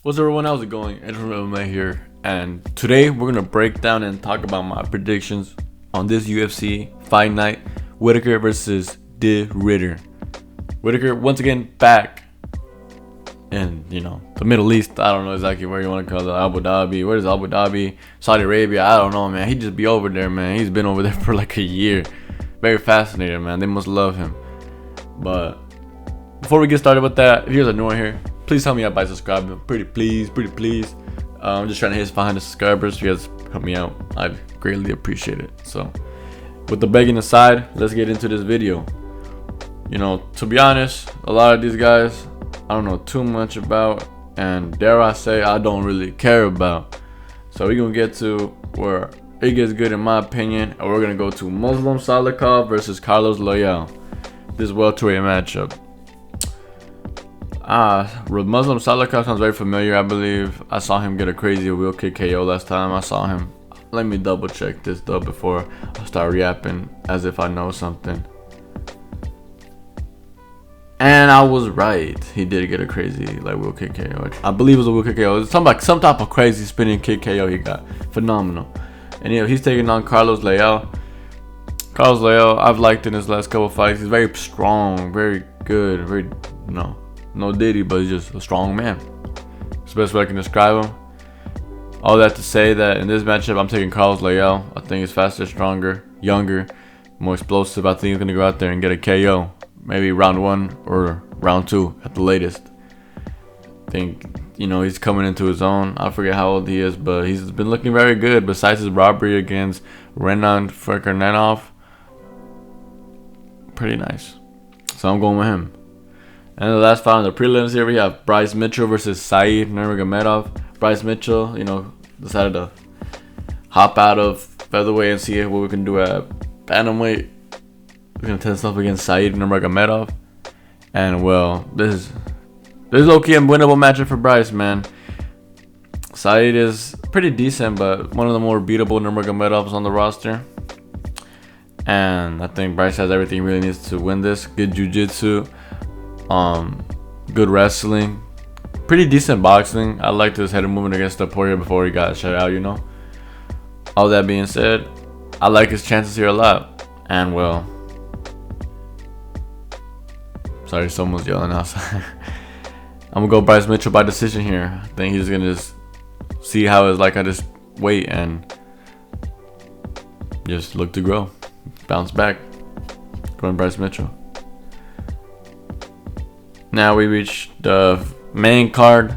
What's everyone? How's it going? MMA here, and today we're gonna break down and talk about my predictions on this UFC fight night: Whittaker versus de Ridder. Whittaker once again back in the Middle East. I don't know exactly where you want to call it. Abu Dhabi. Where's Abu Dhabi? Saudi Arabia. I don't know, man. He just be over there, man. He's been over there for like a year. Very fascinating, man. They must love him. But before we get started with that, if you're new here, please help me out by subscribing. Pretty please. I'm just trying to hit 500 subscribers. If you guys help me out, I'd greatly appreciate it. So, with the begging aside, let's get into this video. To be honest, a lot of these guys I don't know too much about, and dare I say, I don't really care about. So we're gonna get to where it gets good in my opinion, and we're gonna go to Muslim Salikov versus Carlos Loyal. This welterweight matchup. Muslim Salikov sounds very familiar. I believe I saw him get a crazy wheel kick KO last time I saw him. Let me double check this though before I start yapping as if I know something. And I was right. He did get a crazy wheel kick KO. I believe it was a wheel kick KO. It's some type of crazy spinning kick KO he got. Phenomenal. And he's taking on Carlos Loyal. Carlos Loyal, I've liked in his last couple fights. He's very strong, very good, very no Diddy, but he's just a strong man. It's the best way I can describe him. All that to say that in this matchup, I'm taking Carlos Loyal. I think he's faster, stronger, younger, more explosive. I think he's gonna go out there and get a KO. Maybe round 1 or round 2 at the latest. I think he's coming into his own. I forget how old he is, but he's been looking very good. Besides his robbery against Reinier de Ridder, pretty nice. So I'm going with him. And the last fight on the prelims here, we have Bryce Mitchell versus Said Nurmagomedov. Bryce Mitchell, decided to hop out of featherweight and see what we can do at bantamweight. We're gonna test stuff against Said Nurmagomedov, and well, this is low-key a winnable matchup for Bryce, man. Said is pretty decent, but one of the more beatable Nurmagomedovs on the roster. And I think Bryce has everything he really needs to win this. Good jiu-jitsu, good wrestling, pretty decent boxing. I liked his head movement against the Poirier before he got shut out. All that being said, I like his chances here a lot. And well, sorry, someone's yelling outside. I'm gonna go Bryce Mitchell by decision here. I think he's gonna just see how it's like. I just wait and just look to grow, bounce back. Going Bryce Mitchell. Now we reach the main card.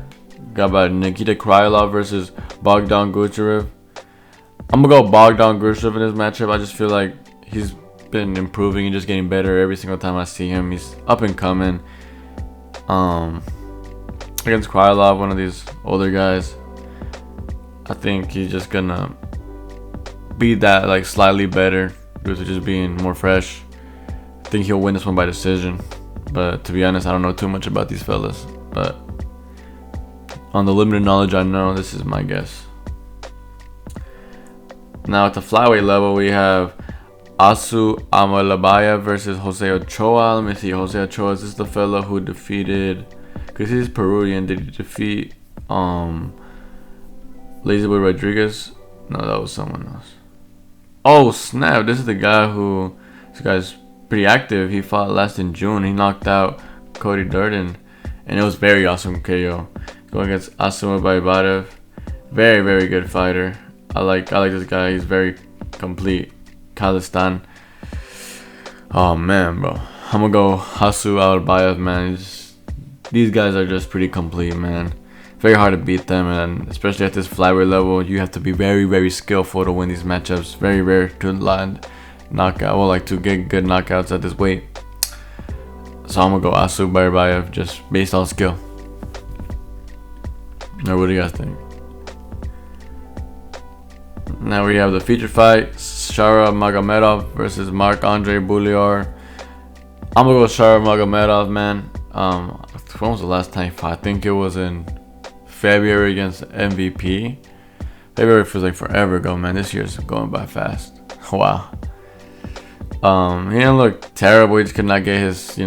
Got by Nikita Krylov versus Bogdan Gucharev. I'm gonna go Bogdan Gucharev in this matchup. I just feel like he's been improving and just getting better every single time I see him. He's up and coming. Against Krylov, one of these older guys, I think he's just gonna be that slightly better due to just being more fresh. I think he'll win this one by decision. But to be honest, I don't know too much about these fellas. But on the limited knowledge I know, this is my guess. Now at the flyweight level, we have Asu Amalabaya versus Jose Ochoa. Let me see. Jose Ochoa, is this the fellow who defeated, because he's Peruvian, did he defeat Lazy Boy Rodriguez? No, that was someone else. Oh snap, this is the guy this guy's pretty active. He fought last in June. He knocked out Cody Durden, and it was very awesome KO. Going against Asuma Baibarev. Very, very good fighter. I like this guy. He's very complete. Khalistan. Oh man, bro. I'm gonna go Hasu Albayev, man. These guys are just pretty complete, man. Very hard to beat them, and especially at this flyweight level, you have to be very, very skillful to win these matchups. Very rare to land knockout, to get good knockouts at this weight. So I'm gonna go Asu Albayev just based on skill. Now, what do you guys think? Now we have the feature fight, Shara Magomedov versus Marc-Andre Bouliar. I'm gonna go Shara Magomedov, man. When was the last time he fought? I think it was in February against MVP. February feels like forever ago, man. This year's going by fast. Wow. He didn't look terrible. He just could not get his,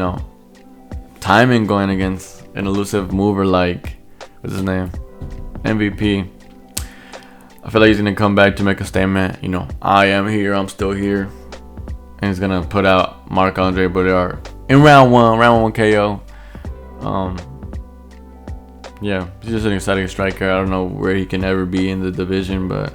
timing going against an elusive mover like, what's his name? MVP. I feel like he's gonna come back to make a statement. You know, I am here. I'm still here. And he's gonna put out Marc-Andre Boudard in round one KO. Yeah, he's just an exciting striker. I don't know where he can ever be in the division, but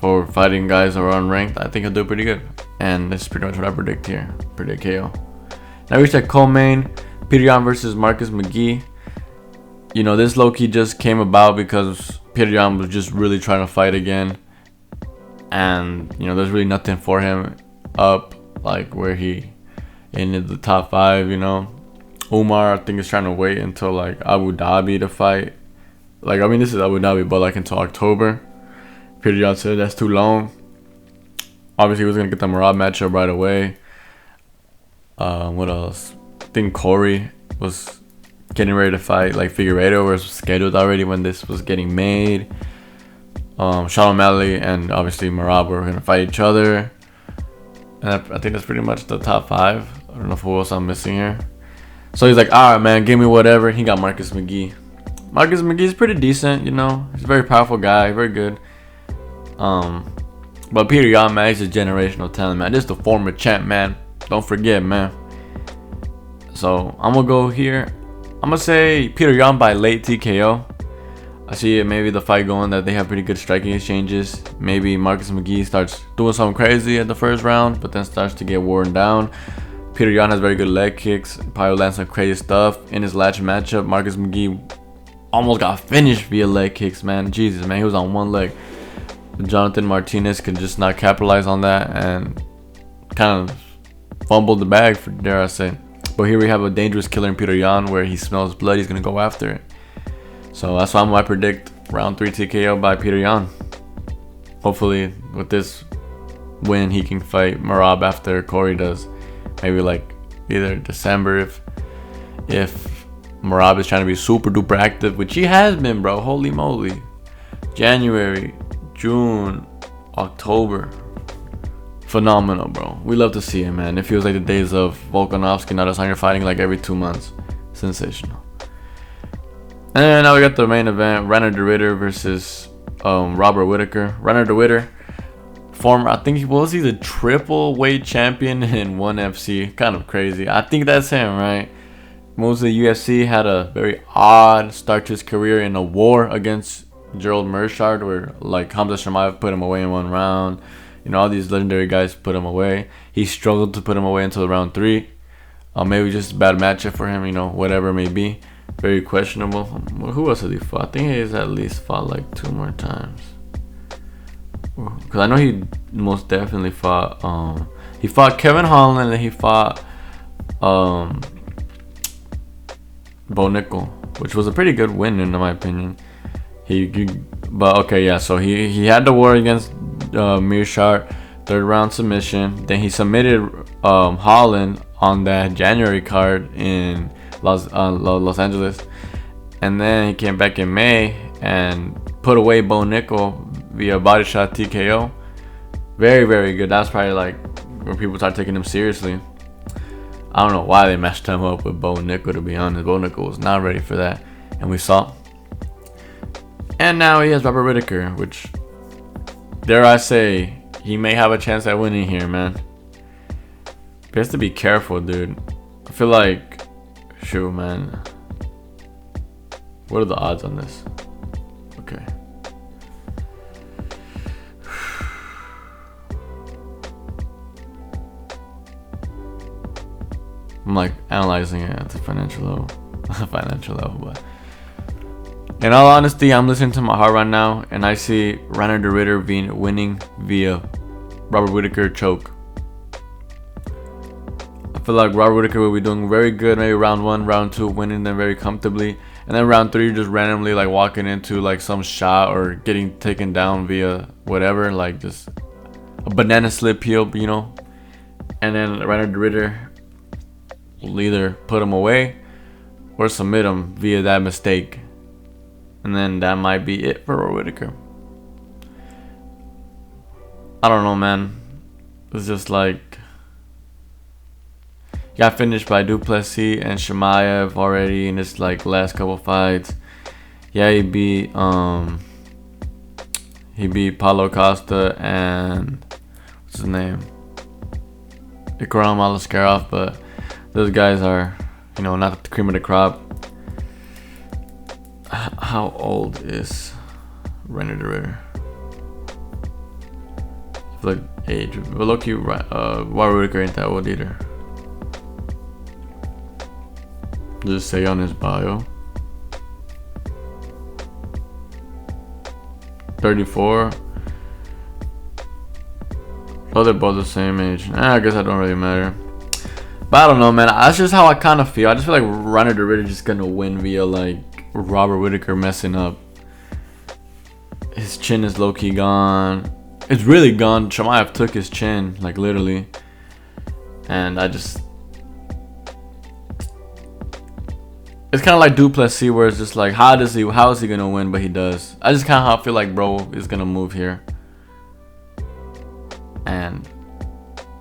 for fighting guys who are unranked, I think he'll do pretty good. And this is pretty much what I predict here. Predict KO. Now we reached that co-main, Petr Yan versus Marcus McGee. You know, this low-key just came about because Petr Yan was just really trying to fight again. And, you know, there's really nothing for him up, like, where he ended the top 5, you know. Umar, I think, is trying to wait until, like, Abu Dhabi to fight. Like, I mean, this is Abu Dhabi, but, like, until October. Petr Yan said that's too long. Obviously, he was going to get the Merab matchup right away. What else? I think Corey was getting ready to fight, like, Figueiredo was scheduled already when this was getting made. Sean O'Malley and obviously Merab were going to fight each other. And I think that's pretty much the top 5. I don't know who else I'm missing here. So he's like, alright, man, give me whatever. He got Marcus McGee. Marcus McGee's pretty decent, you know. He's a very powerful guy, very good. But Petr Yan, man, he's a generational talent, man. This is the former champ, man. Don't forget, man. So I'm going to go here. I'm going to say Petr Yan by late TKO. I see it, maybe the fight going that they have pretty good striking exchanges. Maybe Marcus McGee starts doing something crazy at the first round, but then starts to get worn down. Petr Yan has very good leg kicks, probably lands some crazy stuff. In his last matchup, Marcus McGee almost got finished via leg kicks, man. Jesus, man, he was on one leg. Jonathan Martinez could just not capitalize on that and kind of fumbled the bag, for dare I say. But here we have a dangerous killer in Petr Yan where he smells blood, he's going to go after it. So that's why I'm going to predict round 3 TKO by Petr Yan. Hopefully with this win he can fight Merab after Corey does. Maybe like either December if Merab is trying to be super duper active, which he has been, bro. Holy moly. January, June, October. Phenomenal, bro. We love to see him, man. It feels like the days of Volkanovski and Adesanya fighting like every 2 months. Sensational. And now we got the main event, Reinier de Ridder versus Robert Whittaker. Reinier de Ridder, former, I think he's the triple weight champion in ONE FC. Kind of crazy. I think that's him, right? Most of the UFC had a very odd start to his career in a war against Gerald Meerschaert, where like Khamzat Chimaev put him away in 1 round. You know, all these legendary guys put him away. He struggled to put him away until round 3. Maybe just a bad matchup for him, you know, whatever it may be. Very questionable. Who else has he fought? I think he's at least fought like 2 more times. Because I know he most definitely fought. He fought Kevin Holland and he fought Bo Nickal, which was a pretty good win in my opinion. But okay, yeah. So he had the war against Meerschaert, 3rd round submission. Then he submitted Holland on that January card in Los Angeles, and then he came back in May and put away Bo Nickal via body shot TKO. Very, very good. That's probably like where people start taking him seriously. I don't know why they messed him up with Bo Nickal, to be honest. Bo Nickal was not ready for that, and we saw. And now he has Robert Whittaker, which, dare I say, he may have a chance at winning here, man. But he has to be careful, dude. I feel like, shoot, man. What are the odds on this? Okay. I'm like analyzing it at the financial level. But in all honesty, I'm listening to my heart right now, and I see Reinier de Ridder winning via Robert Whittaker choke. I feel like Robert Whittaker will be doing very good, maybe round 1, round 2, winning them very comfortably, and then round 3 just randomly like walking into like some shot or getting taken down via whatever, like just a banana slip heel, you know. And then Reinier de Ridder will either put him away or submit him via that mistake. And then that might be it for Whittaker. I don't know, man. It's just like he got finished by Duplessis and Chimaev already in his like last couple fights. Yeah, he beat Paulo Costa and what's his name? Ikram Alaskarov, but those guys are, you know, not the cream of the crop. How old is Reinier de Ridder? I feel like age, but look, you Whittaker ain't that old either. Does it say on his bio? 34. Oh, they're both the same age. I guess that don't really matter. But I don't know, man. That's just how I kind of feel. I just feel like Reinier de Ridder just gonna win via like Robert Whittaker messing up. His chin is low key gone. It's really gone. Chimaev took his chin, like literally. And I just, it's kind of like Duplessis, where it's just like, how is he gonna win? But he does. I just kind of feel like bro is gonna move here. And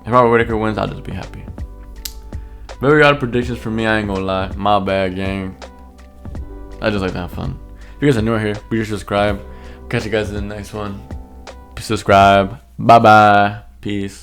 if Robert Whittaker wins, I'll just be happy. Very odd predictions for me, I ain't gonna lie. My bad, gang. I just like to have fun. If you guys are new here, be sure to subscribe. Catch you guys in the next one. Subscribe. Bye bye. Peace.